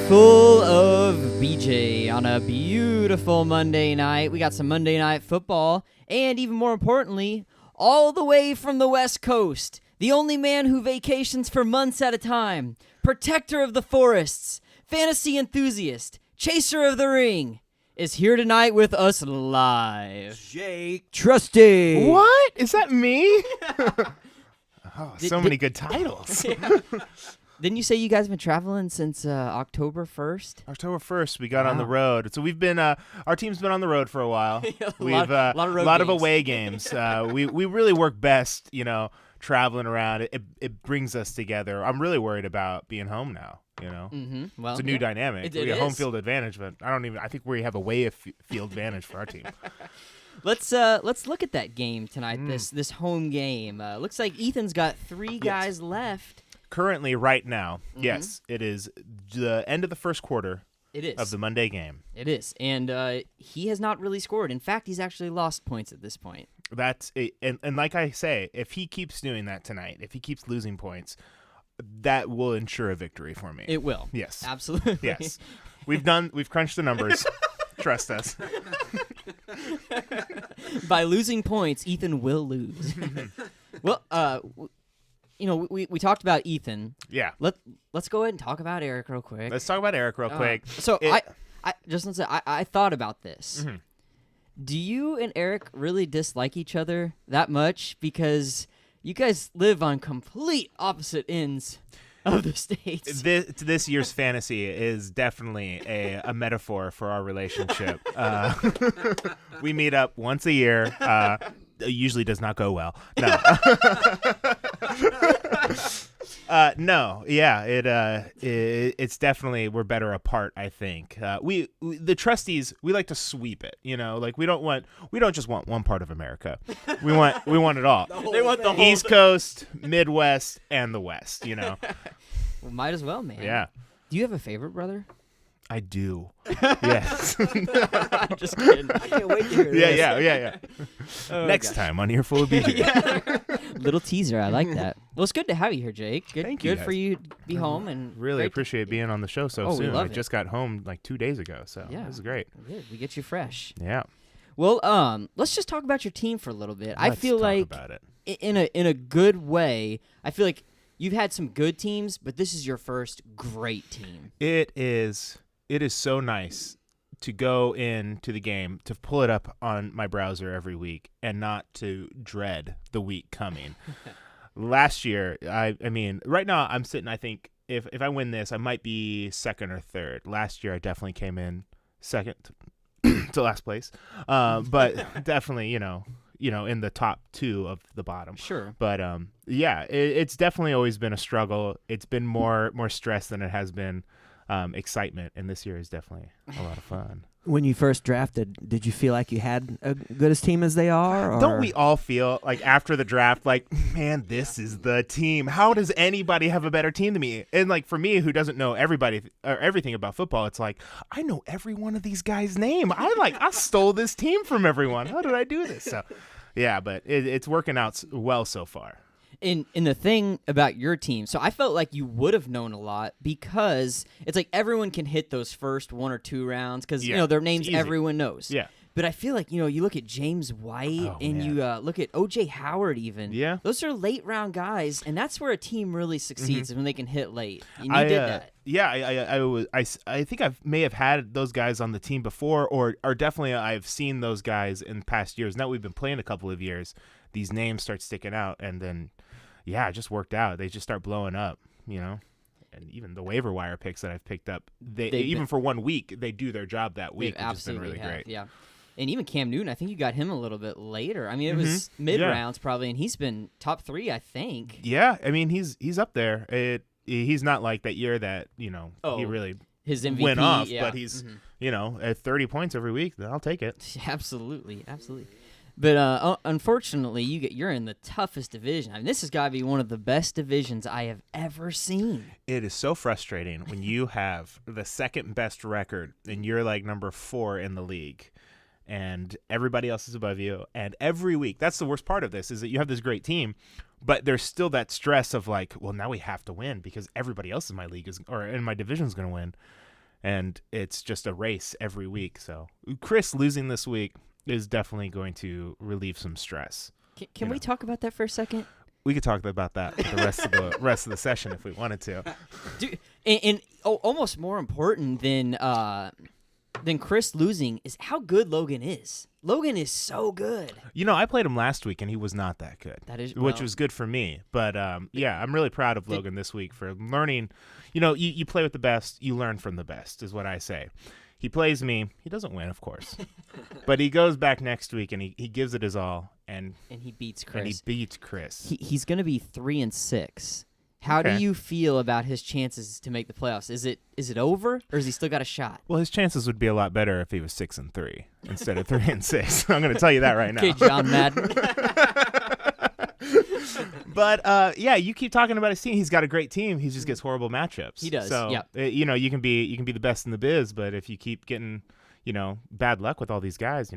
Earful of BJ on a beautiful Monday night. We got some Monday Night Football, and even more importantly, all the way from the West Coast, the only man who vacations for months at a time, protector of the forests, fantasy enthusiast, chaser of the ring, is here tonight with us live. Jake Trusty. What? Is that me? So many good titles. Yeah. Didn't you say you guys have been traveling since October 1st? October 1st, we got on the road. So we've been, our team's been on the road for a while. Lot of road lot games. of away games. We really work best, traveling around. It brings us together. I'm really worried about being home now. Mm-hmm. Well, It's a new dynamic. It We have home is. field advantage, but I think we have away field advantage for our team. Let's look at that game tonight. This home game. Looks like Ethan's got three guys left. Currently, right now, yes, it is the end of the first quarter. It is of the Monday game. It is, and he has not really scored. In fact, he's actually lost points at this point. And like I say, if he keeps doing that tonight, if he keeps losing points, that will ensure a victory for me. It will. Yes. Absolutely. Yes. We've crunched the numbers. Trust us. By losing points, Ethan will lose. Well, we talked about Ethan. Yeah. Let's go ahead and talk about Eric real quick. Let's talk about Eric real quick. So I thought about this. Mhm. Do you and Eric really dislike each other that much? Because you guys live on complete opposite ends of the states. This year's fantasy is definitely a metaphor for our relationship. We meet up once a year. It usually does not go well. No. No. Yeah. It's definitely we're better apart. I think we the trustees we like to sweep it. Like we don't just want one part of America. We want it all. They want the whole East Coast, Midwest, and the West. Well, might as well, man. Yeah. Do you have a favorite brother? I do. Yes. I'm just kidding. I can't wait to hear this. Yeah. Oh, Next gosh. time on Earful of BJ. Little teaser. I like that. Well, it's good to have you here, Jake. Good, Thank you, good guys. for you to be home and Really great appreciate being on the show so Oh, we soon. love I it. just got home like 2 days ago, so Yeah. this is great. Good. We get you fresh. Yeah. Well, let's just talk about your team for a little bit. I Let's feel talk like about it. in a good way. I feel like you've had some good teams, but this is your first great team. It is so nice to go into the game, to pull it up on my browser every week and not to dread the week coming. Last year, I mean, right now I'm sitting, I think if I win this, I might be second or third. Last year I definitely came in second to last place. But definitely, in the top two of the bottom. Sure. But it's definitely always been a struggle. It's been more stress than it has been excitement, and this year is definitely a lot of fun. When you first drafted, did you feel like you had a good as team as they are? Or? Don't we all feel like after the draft, like, man, this is the team? How does anybody have a better team than me? And like for me, who doesn't know everybody or everything about football, it's like I know every one of these guys' name. I stole this team from everyone. How did I do this? So, yeah, but it's working out well so far. In the thing about your team, so I felt like you would have known a lot because it's like everyone can hit those first 1 or 2 rounds because their names easy. everyone knows. Yeah. But I feel like you look at James White and man. you look at O.J. Howard even. Yeah. Those are late round guys, and that's where a team really succeeds is when they can hit late. And you I did that. Yeah, I think I may have had those guys on the team before, or definitely I've seen those guys in past years. Now we've been playing a couple of years. These names start sticking out, and then. Yeah, it just worked out. They just start blowing up, And even the waiver wire picks that I've picked up, even for 1 week, they do their job that week. They It's just been absolutely really have, great. yeah. And even Cam Newton, I think you got him a little bit later. I mean, it was mid rounds probably, and he's been top 3, I think. Yeah, I mean he's up there. He's not like that year that he really his MVP went off, yeah. but he's at 30 points every week. Then I'll take it. Absolutely. But unfortunately, you're in the toughest division. I mean, this has got to be one of the best divisions I have ever seen. It is so frustrating when you have the second best record and you're like number 4 in the league, and everybody else is above you. And every week, that's the worst part of this, is that you have this great team, but there's still that stress of like, well, now we have to win because everybody else in my league in my division is going to win. and it's just a race every week. So Chris losing this week is definitely going to relieve some stress. Can we talk about that for a second? We could talk about that the rest of the session if we wanted to. Dude, and almost more important than Chris losing is how good Logan is. Logan is so good. I played him last week, and he was not that good. Which was good for me. But, yeah, I'm really proud of Logan this week for learning. You play with the best, you learn from the best, is what I say. He plays me. He doesn't win, of course. But he goes back next week, and he gives it his all. And he beats Chris. He's going to be 3-6. How do you feel about his chances to make the playoffs? Is it over, or has he still got a shot? Well, his chances would be a lot better if he was 6-3 instead of 3-6. I'm going to tell you that right now. Okay, John Madden. But yeah, you keep talking about his team. He's got a great team. He just gets horrible matchups. He does. So you can be the best in the biz, but if you keep getting bad luck with all these guys,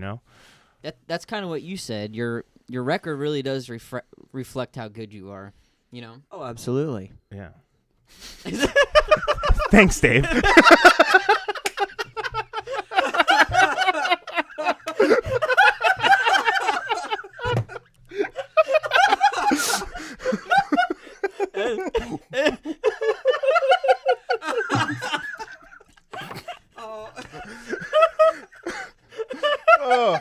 that's kind of what you said. Your record really does reflect how good you are. Oh, absolutely. Yeah. Thanks, Dave. Oh.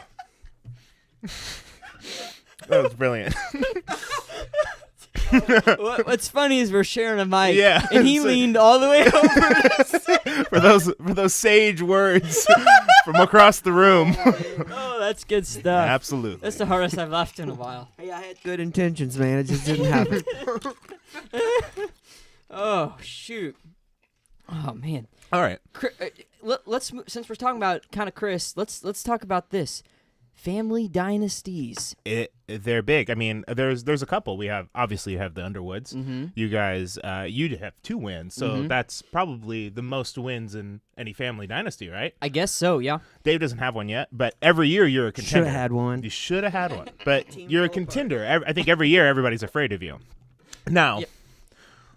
That was brilliant. What's funny is we're sharing a mic, yeah, and he leaned all the way over for those sage words from across the room. Oh, that's good stuff. Absolutely. That's the hardest I've laughed in a while. Hey, I had good intentions, man. It just didn't happen. Oh, shoot. Oh, man. All right. Let's since we're talking about kind of Chris, let's talk about this. Family dynasties. They're big. I mean, there's a couple. You have the Underwoods. Mm-hmm. You guys, you have 2 wins, so that's probably the most wins in any family dynasty, right? I guess so. Yeah. Dave doesn't have one yet, but every year you're a contender. Should have had one. You should have had one, but you're a contender. I think every year everybody's afraid of you. Now,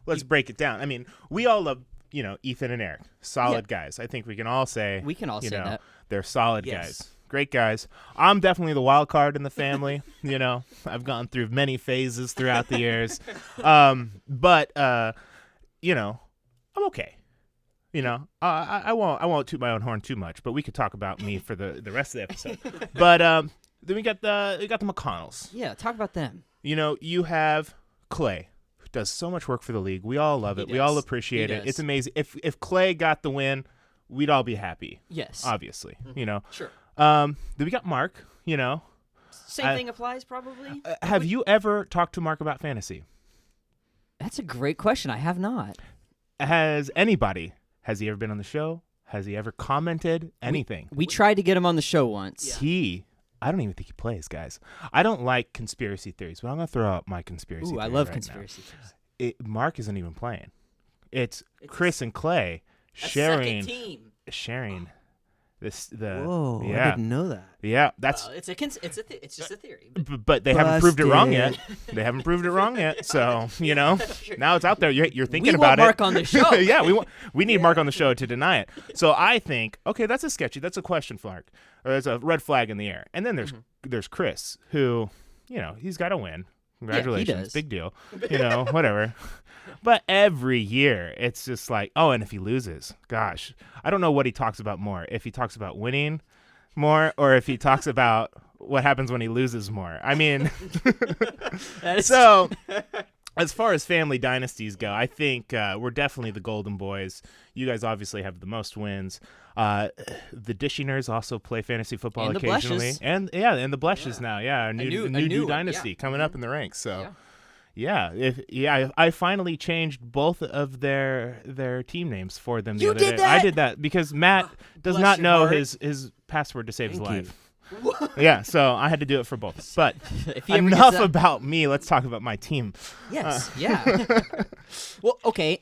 let's break it down. I mean, we all love Ethan and Eric, solid guys. I think we can all say that they're solid guys. Great guys. I'm definitely the wild card in the family. I've gone through many phases throughout the years. But I'm okay. I won't toot my own horn too much, but we could talk about me for the rest of the episode. But then we got the McConnells. Yeah, talk about them. You have Clay, who does so much work for the league. We all love it. We all appreciate it. It's amazing. If Clay got the win, we'd all be happy. Yes. Obviously. Sure. Then we got Mark, Same thing applies, probably. Have you ever talked to Mark about fantasy? That's a great question. I have not. Has he ever been on the show? Has he ever commented anything? We tried to get him on the show once. I don't even think he plays, guys. I don't like conspiracy theories, but I'm going to throw out my conspiracy theory I love right conspiracy now. theories. Mark isn't even playing. It's Chris and Clay sharing Whoa, yeah. I didn't know that. Yeah, that's it's just a theory. But they haven't proved it wrong yet. They haven't proved it wrong yet. So now it's out there. You're thinking about it. We want Mark on the show. Yeah, we need Mark on the show to deny it. So I think that's a question mark, or there's a red flag in the air. And then there's Chris, who he's got to win. Congratulations, big deal. Whatever. But every year, it's just like, and if he loses, gosh, I don't know what he talks about more. If he talks about winning more, or if he talks about what happens when he loses more. I mean, so as far as family dynasties go, I think we're definitely the Golden Boys. You guys obviously have the most wins. The Dishingers also play fantasy football occasionally, and the Bleshes now, a new dynasty coming up in the ranks. So. I finally changed both of their team names for them the other day. I did that because Matt does not know his password to save his life. Yeah, so I had to do it for both. But enough about me. Let's talk about my team. Yes, Well, okay.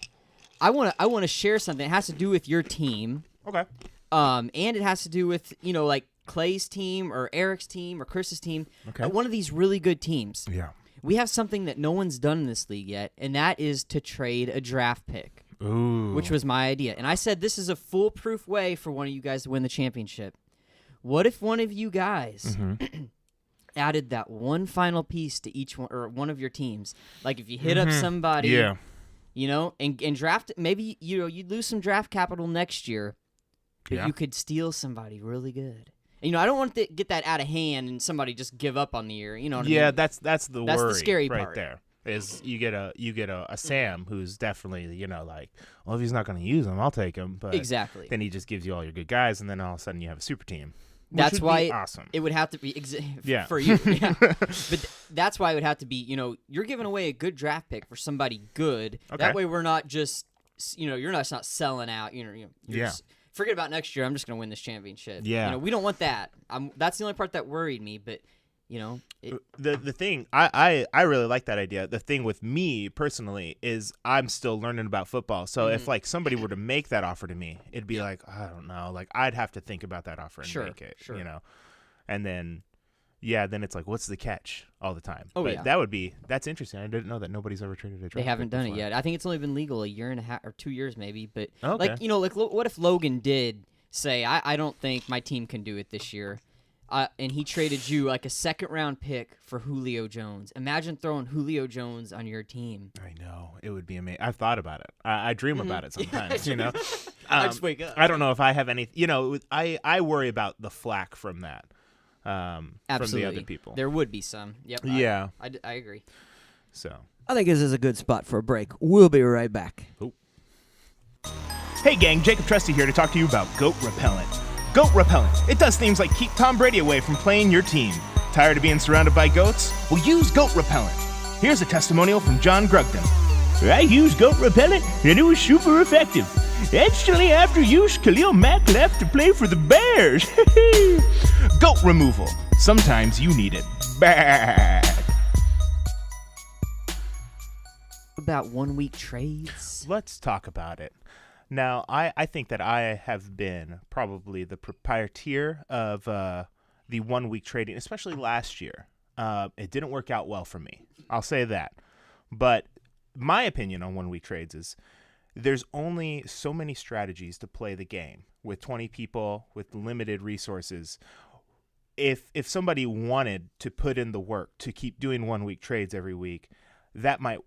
I want to share something. It has to do with your team. Okay. And it has to do with like Clay's team or Eric's team or Chris's team. Okay. One of these really good teams. Yeah. We have something that no one's done in this league yet, and that is to trade a draft pick. Ooh. which was my idea. And I said this is a foolproof way for one of you guys to win the championship. What if one of you guys added that one final piece to each one or one of your teams? Like if you hit up somebody, you know, and draft, maybe you'd lose some draft capital next year, but you could steal somebody really good. And, I don't want to get that out of hand and somebody just give up on the year. You know what I mean? That's the worry. That's the scary right part. There is you get a Sam who's definitely like, well, if he's not going to use him, I'll take him. But exactly. then he just gives you all your good guys, and then all of a sudden you have a super team. That's why awesome. It would have to be for you. Yeah. But that's why it would have to be, you're giving away a good draft pick for somebody good. Okay. That way we're not just, you're not selling out. You're just, forget about next year. I'm just going to win this championship. Yeah. We don't want that. That's the only part that worried me. But, the thing, I really like that idea. The thing with me personally is I'm still learning about football. So if like somebody were to make that offer to me, it'd be like, I don't know. Like I'd have to think about that offer and make it, And then, then it's like, what's the catch all the time? Oh, but that's interesting. I didn't know that nobody's ever traded a draft. They haven't done before. it yet. I think it's only been legal a year and a half or 2 years maybe. But okay. what if Logan did say, I don't think my team can do it this year. And he traded you like a second-round pick for Julio Jones. Imagine throwing Julio Jones on your team. I know. It would be amazing. I've thought about it. I dream about it sometimes, I just wake up. I don't know if I have any, I worry about the flack from that, from Absolutely. the other people. There would be some. Yep. Yeah. I agree. So. I think this is a good spot for a break. We'll be right back. Ooh. Hey, gang. Jacob Trusty here to talk to you about Goat Repellent. Goat Repellent. It does things like keep Tom Brady away from playing your team. Tired of being surrounded by goats? Well, use Goat Repellent. Here's a testimonial from John Grugden. I used Goat Repellent, and it was super effective. Instantly after use, Khalil Mack left to play for the Bears. Goat Removal. Sometimes you need it bad. About 1 week trades. Let's talk about it. Now, I think that I have been probably the proprietor of the 1 week trading, especially last year. It didn't work out well for me. I'll say that. But my opinion on 1 week trades is there's only so many strategies to play the game with 20 people, with limited resources. If somebody wanted to put in the work to keep doing 1 week trades every week, that might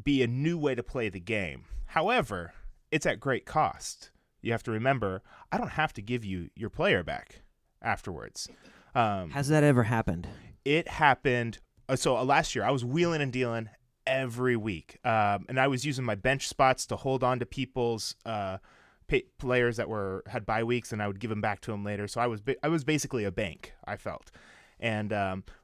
be a new way to play the game. However, it's at great cost. You have to remember, I don't have to give you your player back afterwards. Has that ever happened? It happened. So last year, I was wheeling and dealing every week. And I was using my bench spots to hold on to people's players that had bye weeks, and I would give them back to them later. So I was basically a bank, I felt. And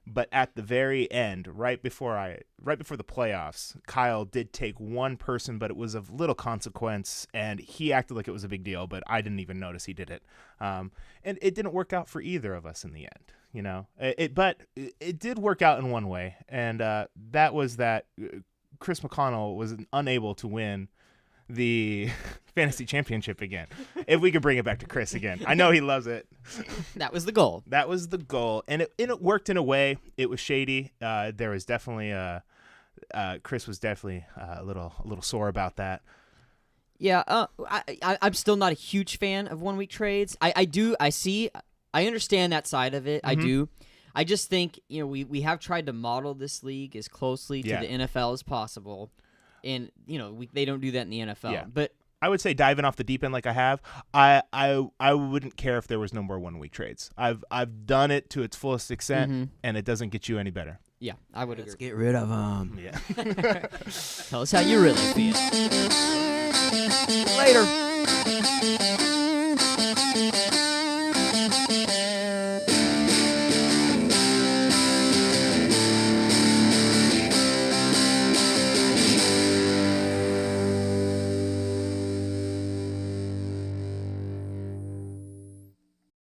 but at the very end, right before the playoffs, Kyle did take one person, but it was of little consequence, and he acted like it was a big deal, but I didn't even notice he did it. And it didn't work out for either of us in the end, But it did work out in one way, and that was that Chris McConnell was unable to win the fantasy championship again. If we could bring it back to Chris again. I know he loves it. That was the goal. That was the goal. And it worked in a way. It was shady. There was definitely Chris was definitely a little sore about that. Yeah, I'm still not a huge fan of 1 week trades. I understand that side of it. I do. I just think, we have tried to model this league as closely to the NFL as possible. And, they don't do that in the NFL. Yeah. But I would say diving off the deep end like I have, I wouldn't care if there was no more 1 week trades. I've done it to its fullest extent, and it doesn't get you any better. Yeah, I would Let's agree. get rid of them. Yeah. Tell us how you really feel. Later.